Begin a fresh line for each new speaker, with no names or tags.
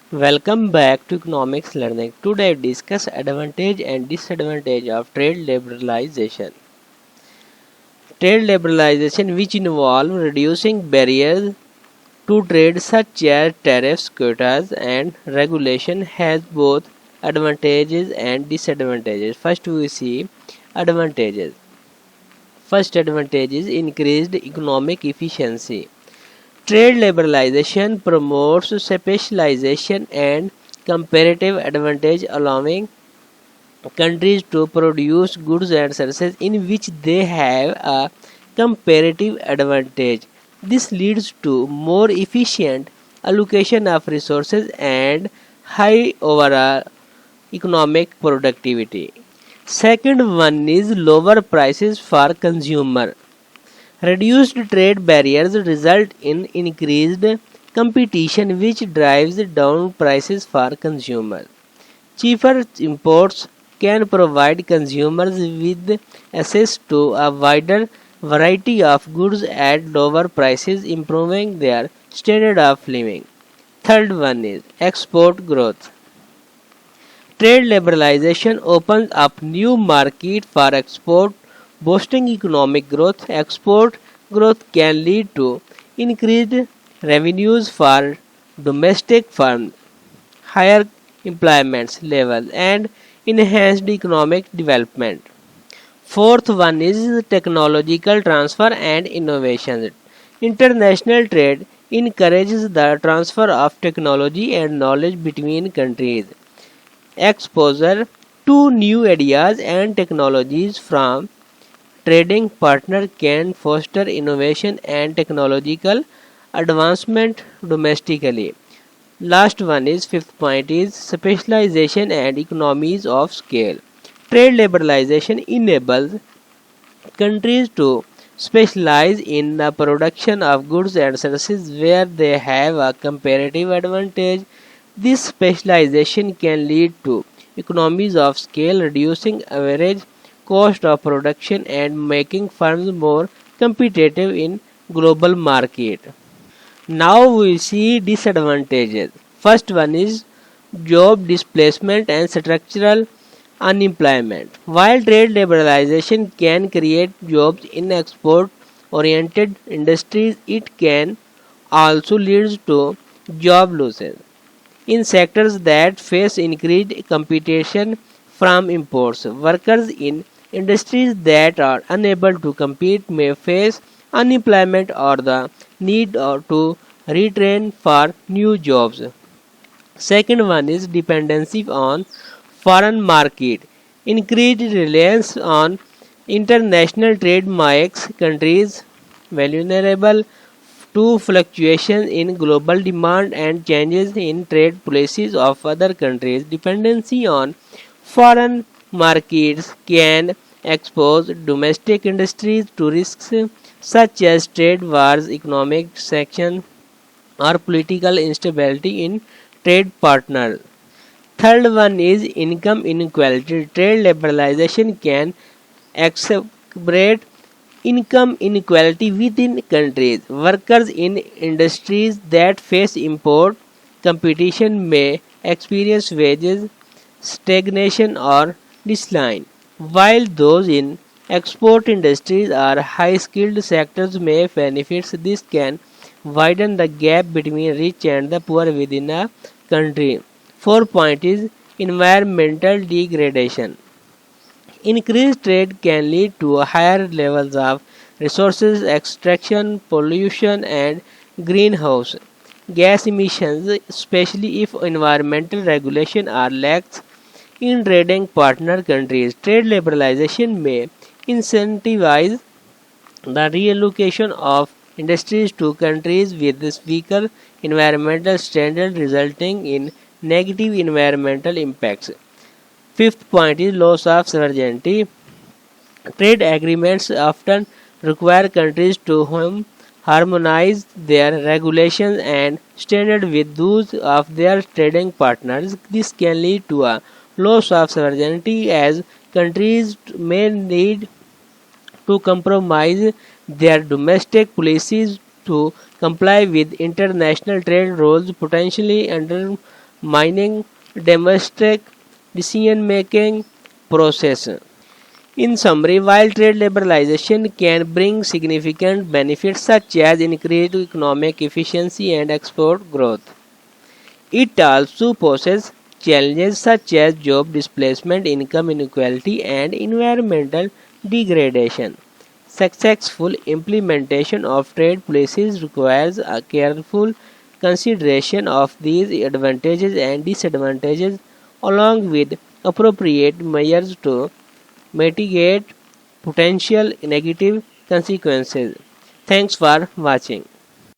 Welcome back to economics learning. Today we discuss advantage and disadvantage of trade liberalization. Trade liberalization, which involve reducing barriers to trade such as tariffs, quotas and regulation, has both advantages and disadvantages. First we see advantages. First advantage is increased economic efficiency. Trade liberalization promotes specialization and comparative advantage, allowing countries to produce goods and services in which they have a comparative advantage. This leads to more efficient allocation of resources and high overall economic productivity. Second one is lower prices for consumer. Reduced trade barriers result in increased competition which drives down prices for consumers. Cheaper imports can provide consumers with access to a wider variety of goods at lower prices, improving their standard of living. Third one is export growth. Trade liberalization opens up new market for export, boosting economic growth. Export growth can lead to increased revenues for domestic firms, higher employment levels, and enhanced economic development. Fourth one is technological transfer and innovation. International trade encourages the transfer of technology and knowledge between countries. Exposure to new ideas and technologies from trading partner can foster innovation and technological advancement domestically. Last one is fifth point is specialization and economies of scale. Trade liberalization enables countries to specialize in the production of goods and services where they have a comparative advantage. This specialization can lead to economies of scale, reducing average cost of production and making firms more competitive in global market. Now we see disadvantages. First one is job displacement and structural unemployment. While trade liberalization can create jobs in export oriented industries, it can also lead to job losses in sectors that face increased competition from imports. Workers in industries that are unable to compete may face unemployment or the need to retrain for new jobs. Second one is dependency on foreign market. Increased reliance on international trade makes countries vulnerable to fluctuations in global demand and changes in trade policies of other countries. Dependency on foreign markets can expose domestic industries to risks such as trade wars, economic sanctions, or political instability in trade partners. Third one is income inequality. Trade liberalization can exacerbate income inequality within countries. Workers in industries that face import competition may experience wages stagnation or decline, while those in export industries or high skilled sectors may benefit. This can widen the gap between rich and the poor within a country. Fourth point is environmental degradation. Increased trade can lead to higher levels of resources extraction, pollution, and greenhouse gas emissions, especially if environmental regulation are lax in trading partner countries. Trade liberalization may incentivize the reallocation of industries to countries with weaker environmental standards, resulting in negative environmental impacts. Fifth point is loss of sovereignty. Trade agreements often require countries to harmonize their regulations and standards with those of their trading partners. This can lead to a loss of sovereignty as countries may need to compromise their domestic policies to comply with international trade rules, potentially mining domestic decision-making process. In summary, while trade liberalization can bring significant benefits such as increased economic efficiency and export growth, it also poses challenges such as job displacement, income inequality, and environmental degradation. Successful implementation of trade policies requires a careful consideration of these advantages and disadvantages along with appropriate measures to mitigate potential negative consequences. Thanks for watching.